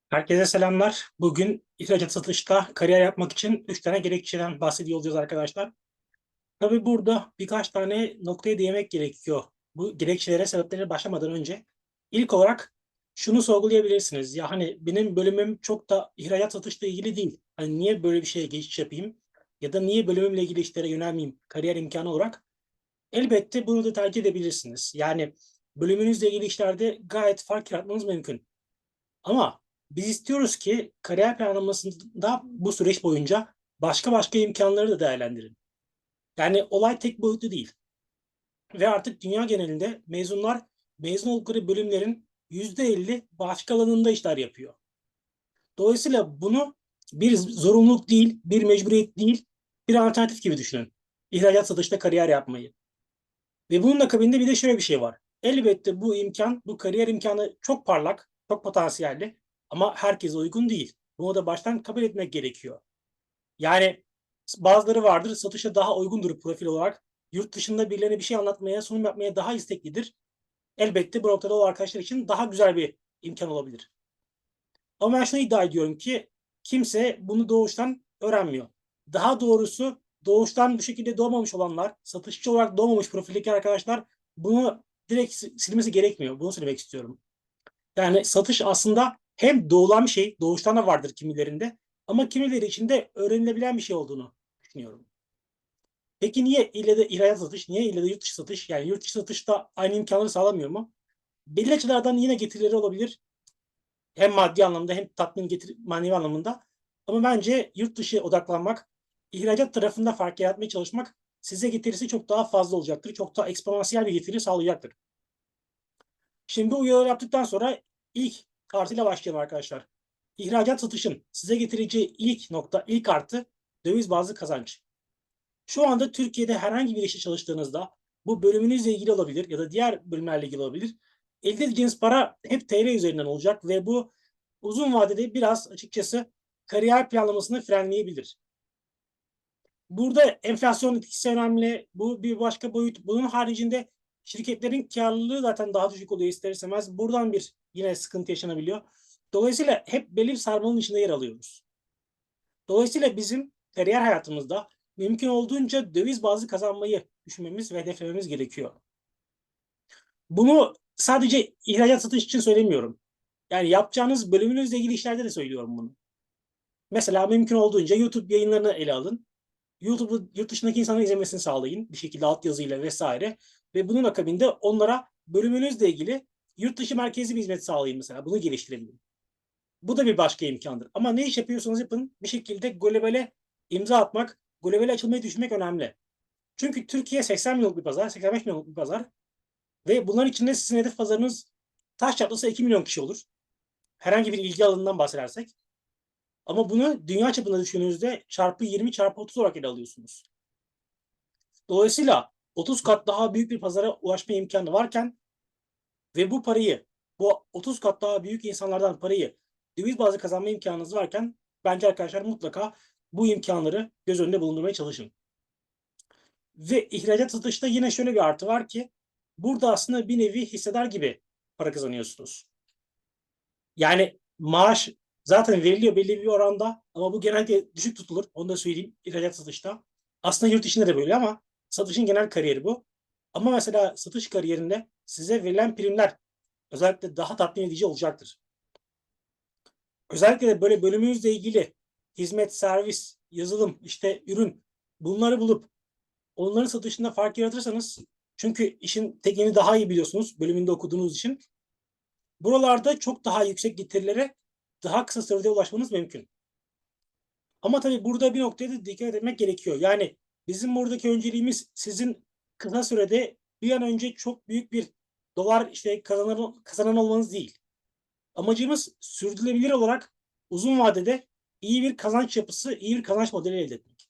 Herkese selamlar. Bugün ihracat satışta kariyer yapmak için 3 tane gerekçeden bahsediyor olacağız arkadaşlar. Tabii burada birkaç tane noktaya değinmek gerekiyor. Bu gerekçelere, sebeplere başlamadan önce. İlk olarak şunu sorgulayabilirsiniz. Ya hani benim bölümüm çok da ihracat satışla ilgili değil. Hani niye böyle bir şeye geçiş yapayım? Ya da niye bölümümle ilgili işlere yönelmeyeyim kariyer imkanı olarak? Elbette bunu da tercih edebilirsiniz. Yani bölümünüzle ilgili işlerde gayet fark yaratmanız mümkün. Ama biz istiyoruz ki kariyer planlamasında bu süreç boyunca başka imkanları da değerlendirin. Yani olay tek boyutlu değil. Ve artık dünya genelinde mezunlar mezun oldukları bölümlerin %50 başka alanında işler yapıyor. Dolayısıyla bunu bir zorunluluk değil, bir mecburiyet değil, bir alternatif gibi düşünün. İhracat satışta kariyer yapmayı. Ve bunun akabinde bir de şöyle bir şey var. Elbette bu imkan, bu kariyer imkanı çok parlak, çok potansiyelli ama herkese uygun değil. Bunu da baştan kabul etmek gerekiyor. Yani bazıları vardır, satışa daha uygundur profil olarak. Yurt dışında birilerine bir şey anlatmaya, sunum yapmaya daha isteklidir. Elbette bu noktada o arkadaşlar için daha güzel bir imkan olabilir. Ama ben şunu iddia ediyorum ki kimse bunu doğuştan öğrenmiyor. Daha doğrusu doğuştan bu şekilde doğmamış olanlar, satışçı olarak doğmamış profildeki arkadaşlar bunu direkt silmesi gerekmiyor. Bunu söylemek istiyorum. Yani satış aslında hem doğulan bir şey, doğuştan da vardır kimilerinde ama kimileri için de öğrenilebilen bir şey olduğunu düşünüyorum. Peki niye ille de ihracat satış, niye ille de yurt dışı satış? Yani yurt dışı satış da aynı imkanları sağlamıyor mu? Belli açılardan yine getirileri olabilir. Hem maddi anlamda hem tatmin getir manevi anlamında. Ama bence yurt dışı odaklanmak, ihracat tarafında fark yaratmaya çalışmak size getirisi çok daha fazla olacaktır. Çok daha eksponansiyel bir getiri sağlayacaktır. Şimdi bu uyarıları yaptıktan sonra ilk artıyla başlayalım arkadaşlar. İhracat satışın size getireceği ilk nokta, ilk artı döviz bazlı kazanç. Şu anda Türkiye'de herhangi bir işte çalıştığınızda bu bölümünüzle ilgili olabilir ya da diğer bölümlerle ilgili olabilir. Elde edeceğiniz para hep TL üzerinden olacak ve bu uzun vadede biraz açıkçası kariyer planlamasını frenleyebilir. Burada enflasyon etkisi önemli. Bu bir başka boyut. Bunun haricinde şirketlerin karlılığı zaten daha düşük oluyor ister istemez. Buradan bir yine sıkıntı yaşanabiliyor. Dolayısıyla hep belli bir sarmalın içinde yer alıyoruz. Dolayısıyla bizim kariyer hayatımızda mümkün olduğunca döviz bazlı kazanmayı düşünmemiz ve hedeflememiz gerekiyor. Bunu sadece ihracat satış için söylemiyorum. Yani yapacağınız bölümünüzle ilgili işlerde de söylüyorum bunu. Mesela mümkün olduğunca YouTube yayınlarını ele alın. YouTube'u yurt dışındaki insanların izlemesini sağlayın. Bir şekilde altyazıyla vesaire. Ve bunun akabinde onlara bölümünüzle ilgili yurt dışı merkezli bir hizmet sağlayın mesela. Bunu geliştirebilin. Bu da bir başka imkandır. Ama ne iş yapıyorsanız yapın bir şekilde globale imza atmak, globale açılmayı düşünmek önemli. Çünkü Türkiye 80 milyonluk bir pazar, 85 milyonluk bir pazar ve bunların içinde sizin hedef pazarınız taş çatlasa 2 milyon kişi olur. Herhangi bir ilgi alanından bahsedersek. Ama bunu dünya çapında düşündüğünüzde çarpı 20 çarpı 30 olarak ele alıyorsunuz. Dolayısıyla 30 kat daha büyük bir pazara ulaşma imkanı varken ve bu parayı, bu 30 kat daha büyük insanlardan parayı döviz bazı kazanma imkanınız varken bence arkadaşlar mutlaka bu imkanları göz önünde bulundurmaya çalışın. Ve ihracat satışta yine şöyle bir artı var ki burada aslında bir nevi hissedar gibi para kazanıyorsunuz. Yani maaş zaten veriliyor belli bir oranda ama bu genelde düşük tutulur. Onu da söyleyeyim ihracat satışta. Aslında yurt içinde de böyle ama satışın genel kariyeri bu. Ama mesela satış kariyerinde size verilen primler özellikle daha tatmin edici olacaktır. Özellikle de böyle bölümünüzle ilgili hizmet, servis, yazılım, işte ürün bunları bulup onların satışında fark yaratırsanız çünkü işin tekniğini daha iyi biliyorsunuz bölümünde okuduğunuz için. Buralarda çok daha yüksek getirilere daha kısa sürede ulaşmanız mümkün. Ama tabii burada bir noktaya da dikkat etmek gerekiyor. Yani bizim buradaki önceliğimiz sizin kısa sürede bir an önce çok büyük bir dolar işte kazanan olmanız değil. Amacımız sürdürülebilir olarak uzun vadede iyi bir kazanç yapısı, iyi bir kazanç modeli elde etmek.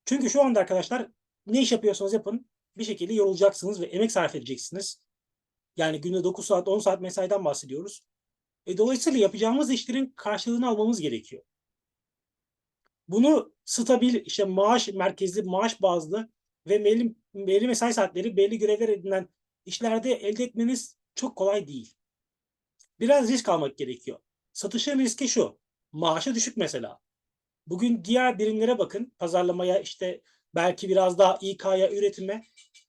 Çünkü şu anda arkadaşlar ne iş yapıyorsanız yapın bir şekilde yorulacaksınız ve emek sarf edeceksiniz. Yani günde 9 saat 10 saat mesaiden bahsediyoruz. Dolayısıyla yapacağımız işlerin karşılığını almamız gerekiyor. Bunu stabil işte maaş merkezli, maaş bazlı ve belli mesai saatleri, belli görevler edinilen işlerde elde etmeniz çok kolay değil. Biraz risk almak gerekiyor. Satışın riski şu. Maaşı düşük mesela. Bugün diğer birimlere bakın. Pazarlamaya, işte belki biraz daha İK'ya, üretime.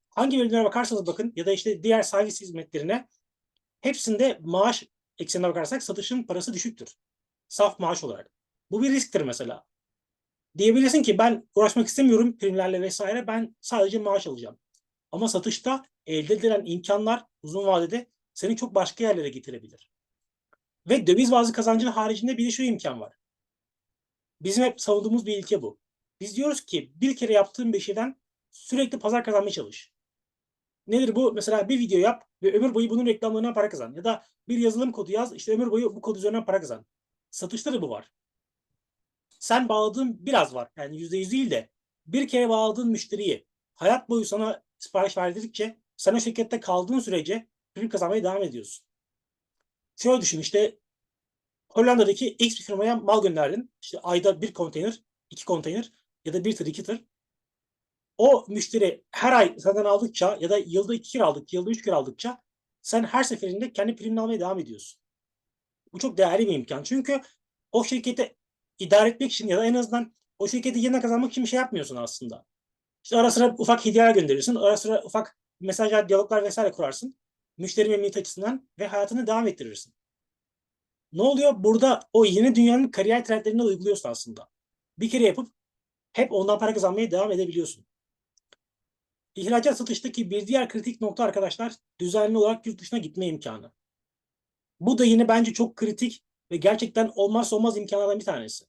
Hangi bölümlere bakarsanız bakın ya da işte diğer servis hizmetlerine, hepsinde maaş eksenine bakarsak satışın parası düşüktür. Saf maaş olarak. Bu bir risktir mesela. Diyebilirsin ki ben uğraşmak istemiyorum primlerle vesaire, ben sadece maaş alacağım. Ama satışta elde edilen imkanlar uzun vadede seni çok başka yerlere getirebilir. Ve döviz bazlı kazancın haricinde bir de şu imkan var. Bizim hep savunduğumuz bir ilke bu. Biz diyoruz ki bir kere yaptığın bir şeyden sürekli pazar kazanmaya çalış. Nedir bu? Mesela bir video yap ve ömür boyu bunun reklamlarından para kazan. Ya da bir yazılım kodu yaz, işte ömür boyu bu kod üzerinden para kazan. Satışta da bu var. Sen bağladığın biraz var. Yani %100 değil de bir kere bağladığın müşteriyi hayat boyu sana sipariş verdirdikçe sen o şirkette kaldığın sürece prim kazanmaya devam ediyorsun. Şöyle düşün, işte Hollanda'daki X bir firmaya mal gönderdin. İşte ayda bir konteyner, iki konteyner ya da bir tır, iki tır. O müşteri her ay senden aldıkça ya da yılda iki kere aldıkça, yılda üç kere aldıkça sen her seferinde kendi primini almaya devam ediyorsun. Bu çok değerli bir imkan. Çünkü o şirketi idare etmek için ya da en azından o şirketi yeniden kazanmak için bir şey yapmıyorsun aslında. İşte ara sıra ufak hediyeler gönderirsin. Ara sıra ufak mesajlar, diyaloglar vesaire kurarsın. Müşteri memnuniyeti açısından ve hayatını devam ettirirsin. Ne oluyor? Burada o yeni dünyanın kariyer trendlerini uyguluyorsun aslında. Bir kere yapıp hep ondan para kazanmaya devam edebiliyorsun. İhracat satıştaki bir diğer kritik nokta arkadaşlar, düzenli olarak yurt dışına gitme imkanı. Bu da yine bence çok kritik ve gerçekten olmazsa olmaz imkanlardan bir tanesi.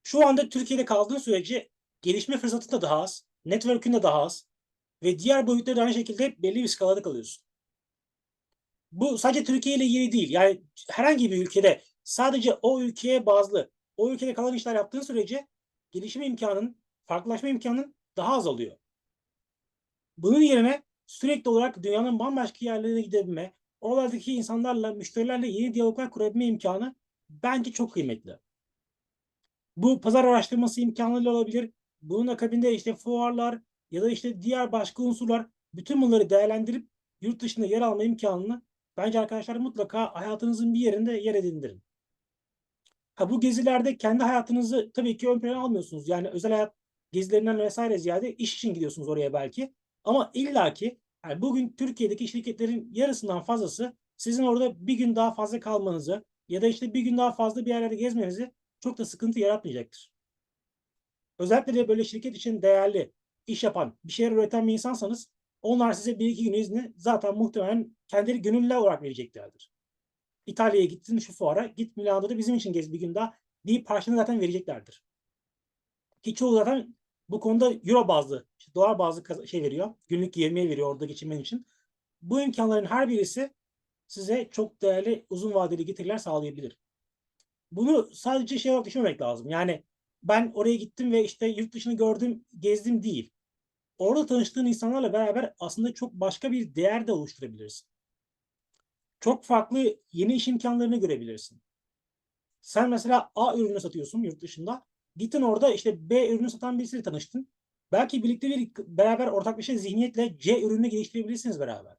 Şu anda Türkiye'de kaldığın sürece gelişme fırsatı da daha az, network'ün de daha az ve diğer boyutları da aynı şekilde belli bir skalada kalıyorsun. Bu sadece Türkiye ile ilgili değil. Yani herhangi bir ülkede sadece o ülkeye bazlı, o ülkede kalan işler yaptığın sürece gelişme imkanın, farklılaşma imkanın daha az oluyor. Bunun yerine sürekli olarak dünyanın bambaşka yerlerine gidebilme, oralardaki insanlarla, müşterilerle yeni diyaloglar kurabilme imkanı bence çok kıymetli. Bu pazar araştırması imkanıyla olabilir. Bunun akabinde işte fuarlar ya da işte diğer başka unsurlar, bütün bunları değerlendirip yurt dışında yer alma imkanını bence arkadaşlar mutlaka hayatınızın bir yerinde yer edindirin. Ha, bu gezilerde kendi hayatınızı tabii ki ön plana almıyorsunuz. Yani özel hayat gezilerinden vesaire ziyade iş için gidiyorsunuz oraya belki. Ama illaki yani bugün Türkiye'deki şirketlerin yarısından fazlası sizin orada bir gün daha fazla kalmanızı ya da işte bir gün daha fazla bir yerlerde gezmenizi çok da sıkıntı yaratmayacaktır. Özellikle de böyle şirket için değerli iş yapan, bir şeyler üreten bir insansanız onlar size bir iki gün izni zaten muhtemelen kendileri gönüllü olarak vereceklerdir. İtalya'ya gittin şu fuara, git Milano'da da bizim için gez bir gün daha deyip parçanı zaten vereceklerdir. Ki çoğu zaten bu konuda euro bazlı, işte dolar bazlı şey veriyor. Günlük yemeği veriyor orada geçirmen için. Bu imkanların her birisi size çok değerli uzun vadeli getiriler sağlayabilir. Bunu sadece şey olarak düşünmemek lazım. Yani ben oraya gittim ve işte yurt dışını gördüm, gezdim değil. Orada tanıştığın insanlarla beraber aslında çok başka bir değer de oluşturabilirsin. Çok farklı yeni iş imkanlarını görebilirsin. Sen mesela A ürünü satıyorsun yurt dışında. Gittin orada işte B ürünü satan birisiyle tanıştın. Belki birlikte bir beraber ortaklaşa zihniyetle C ürününü geliştirebilirsiniz beraber.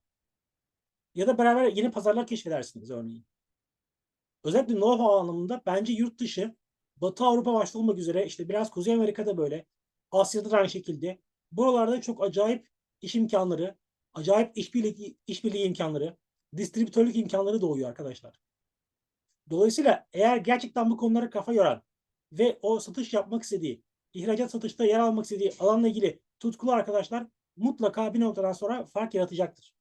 Ya da beraber yeni pazarlar keşfedersiniz örneğin. Özellikle know-how anlamında bence yurt dışı, Batı Avrupa başta olmak üzere işte biraz Kuzey Amerika'da böyle, Asya'da da aynı şekilde. Buralarda çok acayip iş imkanları, acayip işbirliği imkanları, distribütörlük imkanları doğuyor arkadaşlar. Dolayısıyla eğer gerçekten bu konulara kafa yoran ve o satış yapmak istediği, ihracat satışta yer almak istediği alanla ilgili tutkulu arkadaşlar mutlaka bir noktadan sonra fark yaratacaktır.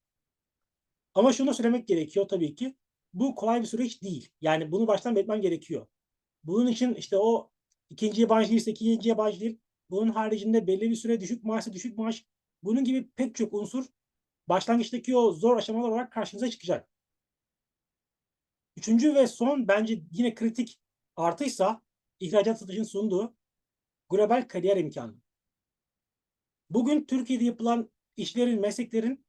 Ama şunu söylemek gerekiyor tabii ki. Bu kolay bir süreç değil. Yani bunu baştan belirtmem gerekiyor. Bunun için işte o ikinci yabancı değilse ikinci yabancı değil. Bunun haricinde belli bir süre düşük maaşsa düşük maaş. Bunun gibi pek çok unsur başlangıçtaki o zor aşamalar olarak karşınıza çıkacak. Üçüncü ve son bence yine kritik artıysa ihracat satışın sunduğu global kariyer imkanı. Bugün Türkiye'de yapılan işlerin, mesleklerin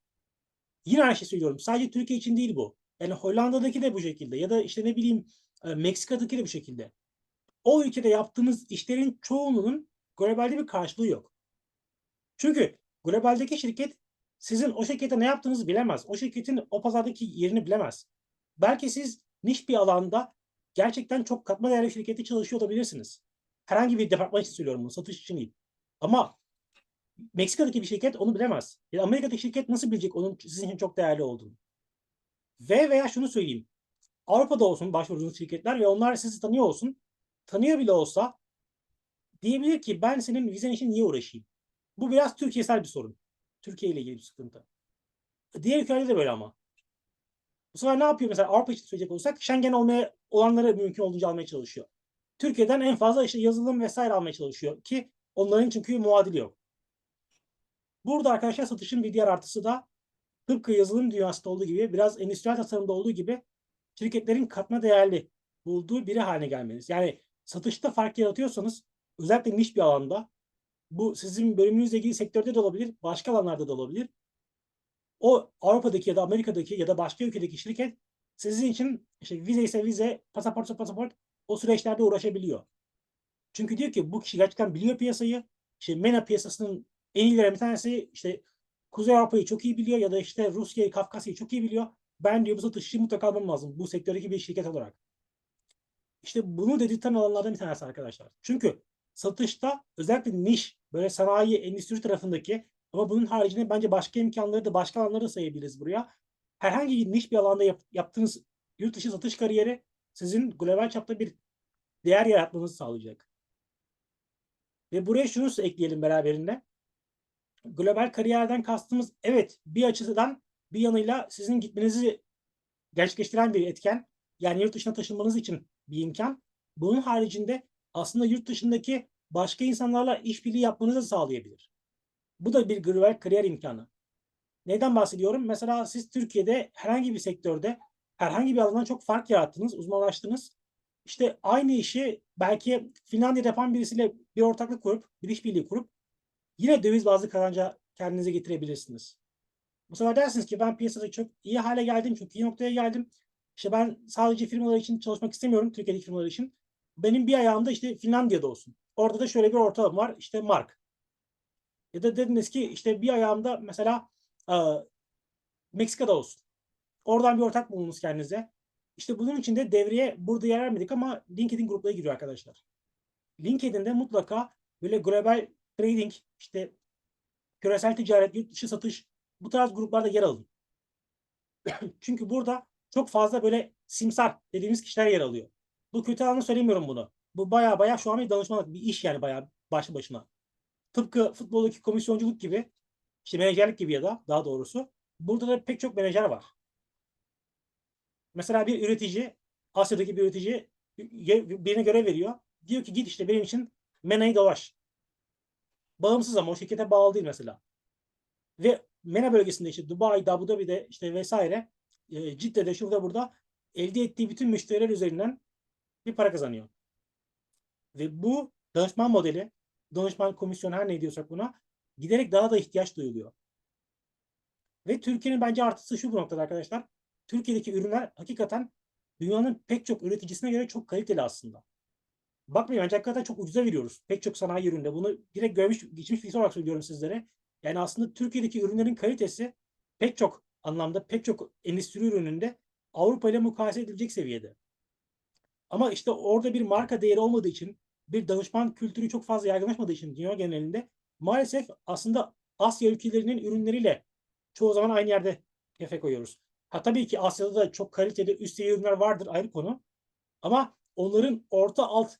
yine aynı şey söylüyorum. Sadece Türkiye için değil bu. Yani Hollanda'daki de bu şekilde ya da işte ne bileyim Meksika'daki de bu şekilde. O ülkede yaptığınız işlerin çoğunluğunun globalde bir karşılığı yok. Çünkü globaldeki şirket sizin o şirkete ne yaptığınızı bilemez. O şirketin o pazardaki yerini bilemez. Belki siz niş bir alanda gerçekten çok katma değerli şirkette çalışıyor olabilirsiniz. Herhangi bir departman için söylüyorum bunu, satış için değil. Ama Meksika'daki bir şirket onu bilemez. Ya Amerika'daki şirket nasıl bilecek onun sizin için çok değerli olduğunu? Veya şunu söyleyeyim. Avrupa'da olsun başvurduğunuz şirketler ve onlar sizi tanıyor olsun. Tanıyor bile olsa diyebilir ki ben senin vizen için niye uğraşayım? Bu biraz Türkiye'sel bir sorun. Türkiye ile ilgili bir sıkıntı. Diğer ülkelerde de böyle ama. Bu sefer ne yapıyor mesela Avrupa için söyleyecek olursak Schengen olmaya olanları mümkün olduğunca almaya çalışıyor. Türkiye'den en fazla işte yazılım vesaire almaya çalışıyor ki onların çünkü muadili yok. Burada arkadaşlar satışın bir diğer artısı da tıpkı yazılım dünyasında olduğu gibi biraz endüstriyel tasarımda olduğu gibi şirketlerin katma değerli bulduğu biri haline gelmeniz. Yani satışta fark yaratıyorsanız özellikle niş bir alanda bu sizin bölümünüzle ilgili sektörde de olabilir, başka alanlarda da olabilir. O Avrupa'daki ya da Amerika'daki ya da başka ülkedeki şirket sizin için işte vize ise vize, pasaportsa pasaport o süreçlerde uğraşabiliyor. Çünkü diyor ki bu kişi gerçekten biliyor piyasayı. İşte MENA piyasasının en iyilerinden bir tanesi işte Kuzey Avrupa'yı çok iyi biliyor ya da işte Rusya'yı, Kafkasya'yı çok iyi biliyor. Ben diyor bu satışçıyı mutlaka almam lazım bu sektördeki bir şirket olarak. İşte bunu dedirten alanlardan bir tanesi arkadaşlar. Çünkü satışta özellikle niş, böyle sanayi, endüstri tarafındaki ama bunun haricinde bence başka imkanları da başka alanları da sayabiliriz buraya. Herhangi bir niş bir alanda yaptığınız yurt dışı satış kariyeri sizin global çapta bir değer yaratmanızı sağlayacak. Ve buraya şunu ekleyelim beraberinde. Global kariyerden kastımız evet bir açıdan bir yanıyla sizin gitmenizi gerçekleştiren bir etken. Yani yurt dışına taşınmanız için bir imkan. Bunun haricinde aslında yurt dışındaki başka insanlarla işbirliği yapmanızı da sağlayabilir. Bu da bir global kariyer imkanı. Neden bahsediyorum? Mesela siz Türkiye'de herhangi bir sektörde herhangi bir alandan çok fark yarattınız, uzmanlaştınız. İşte aynı işi belki Finlandiya'da yapan birisiyle bir ortaklık kurup, bir işbirliği kurup yine döviz bazlı kazanca kendinize getirebilirsiniz. Bu sefer dersiniz ki ben piyasada çok iyi hale geldim, çok iyi noktaya geldim. İşte ben sadece firmalar için çalışmak istemiyorum, Türkiye'deki firmalar için. Benim bir ayağım da işte Finlandiya'da olsun. Orada da şöyle bir ortağım var, işte Mark. Ya da dediniz ki işte bir ayağımda mesela Meksika'da olsun. Oradan bir ortak bulunuz kendinize. İşte bunun için de devreye burada yer vermedik ama LinkedIn gruplara giriyor arkadaşlar. LinkedIn'de mutlaka böyle global trading, işte küresel ticaret, yurt dışı satış bu tarz gruplarda yer alın. Çünkü burada çok fazla böyle simsar dediğimiz kişiler yer alıyor. Bu kötü anlamda söylemiyorum bunu. Bu baya şu an bir danışmanlık, bir iş yani baya başlı başına. Tıpkı futboldaki komisyonculuk gibi, işte menajerlik gibi ya da daha doğrusu. Burada da pek çok menajer var. Mesela bir üretici, Asya'daki bir üretici birine görev veriyor. Diyor ki git işte benim için MENA'yı dolaş. Bağımsız ama o şirkete bağlı değil mesela. Ve MENA bölgesinde işte Dubai, Abu Dhabi'de işte vesaire Cidde'de şurada burada elde ettiği bütün müşteriler üzerinden bir para kazanıyor. Ve bu danışman modeli, danışman komisyon her ne diyorsak buna giderek daha da ihtiyaç duyuluyor. Ve Türkiye'nin bence artısı şu bu noktada arkadaşlar. Türkiye'deki ürünler hakikaten dünyanın pek çok üreticisine göre çok kaliteli aslında. Bakmayın bence hakikaten çok ucuza veriyoruz. Pek çok sanayi üründe. Bunu direkt görmüş, geçmiş bilgi olarak söylüyorum sizlere. Yani aslında Türkiye'deki ürünlerin kalitesi pek çok anlamda, pek çok endüstri ürününde Avrupa ile mukayese edilecek seviyede. Ama işte orada bir marka değeri olmadığı için, bir danışman kültürü çok fazla yaygınlaşmadığı için dünya genelinde maalesef aslında Asya ülkelerinin ürünleriyle çoğu zaman aynı yerde kefe koyuyoruz. Ha tabii ki Asya'da da çok kaliteli üst seviye ürünler vardır ayrı konu. Ama onların orta alt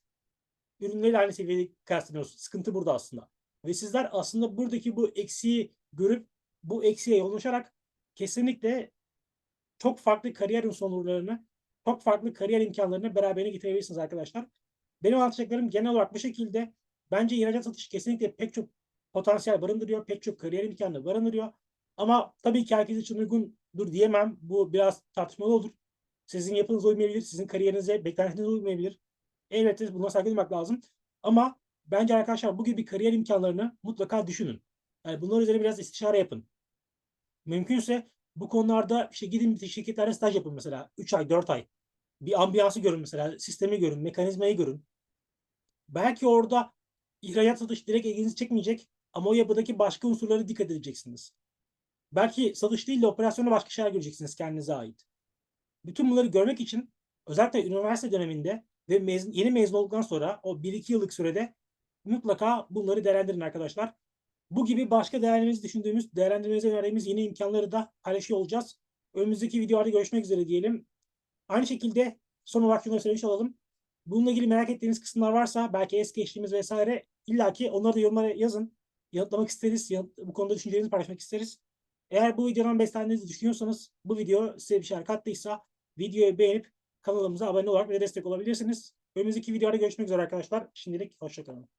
ürünleriyle aynı seviyede kıyaslanıyoruz. Sıkıntı burada aslında. Ve sizler aslında buradaki bu eksiği görüp bu eksiğe yoğunlaşarak kesinlikle çok farklı kariyer unsurlarını, çok farklı kariyer imkanlarını beraberine getirebilirsiniz arkadaşlar. Benim anlatacaklarım genel olarak bu şekilde. Bence ihracat satışı kesinlikle pek çok potansiyel barındırıyor, pek çok kariyer imkanı barındırıyor. Ama tabii ki herkes için uygundur diyemem. Bu biraz tartışmalı olur. Sizin yapınız uymayabilir, sizin kariyerinize, beklentinize uymayabilir. Elbette buna saygı duymak lazım. Ama bence arkadaşlar bu gibi kariyer imkanlarını mutlaka düşünün. Yani bunlar üzerine biraz istişare yapın. Mümkünse bu konularda işte gidin bir şirketlerde staj yapın mesela. 3 ay, 4 ay. Bir ambiyansı görün mesela. Sistemi görün, mekanizmayı görün. Belki orada ihracat satış direkt ilginizi çekmeyecek ama o yapıdaki başka unsurlara dikkat edeceksiniz. Belki satış değil de operasyonda başka şeyler göreceksiniz kendinize ait. Bütün bunları görmek için özellikle üniversite döneminde ve yeni mezun olduktan sonra o 1-2 yıllık sürede mutlaka bunları değerlendirin arkadaşlar. Bu gibi başka değerlendirmenize verdiğimiz yeni imkanları da paylaşıyor olacağız. Önümüzdeki videolarda görüşmek üzere diyelim. Aynı şekilde son olarak şunu da söylemiş olalım. Bununla ilgili merak ettiğiniz kısımlar varsa belki es geçtiğimiz vesaire illaki onları da yorumlara yazın. Yanıtlamak isteriz. Bu konuda düşüncelerinizi paylaşmak isteriz. Eğer bu videodan beslendiğinizi düşünüyorsanız, bu video size bir şeyler kattıysa videoyu beğenip kanalımıza abone olarak ve destek olabilirsiniz. Önümüzdeki videoda görüşmek üzere arkadaşlar. Şimdilik hoşçakalın.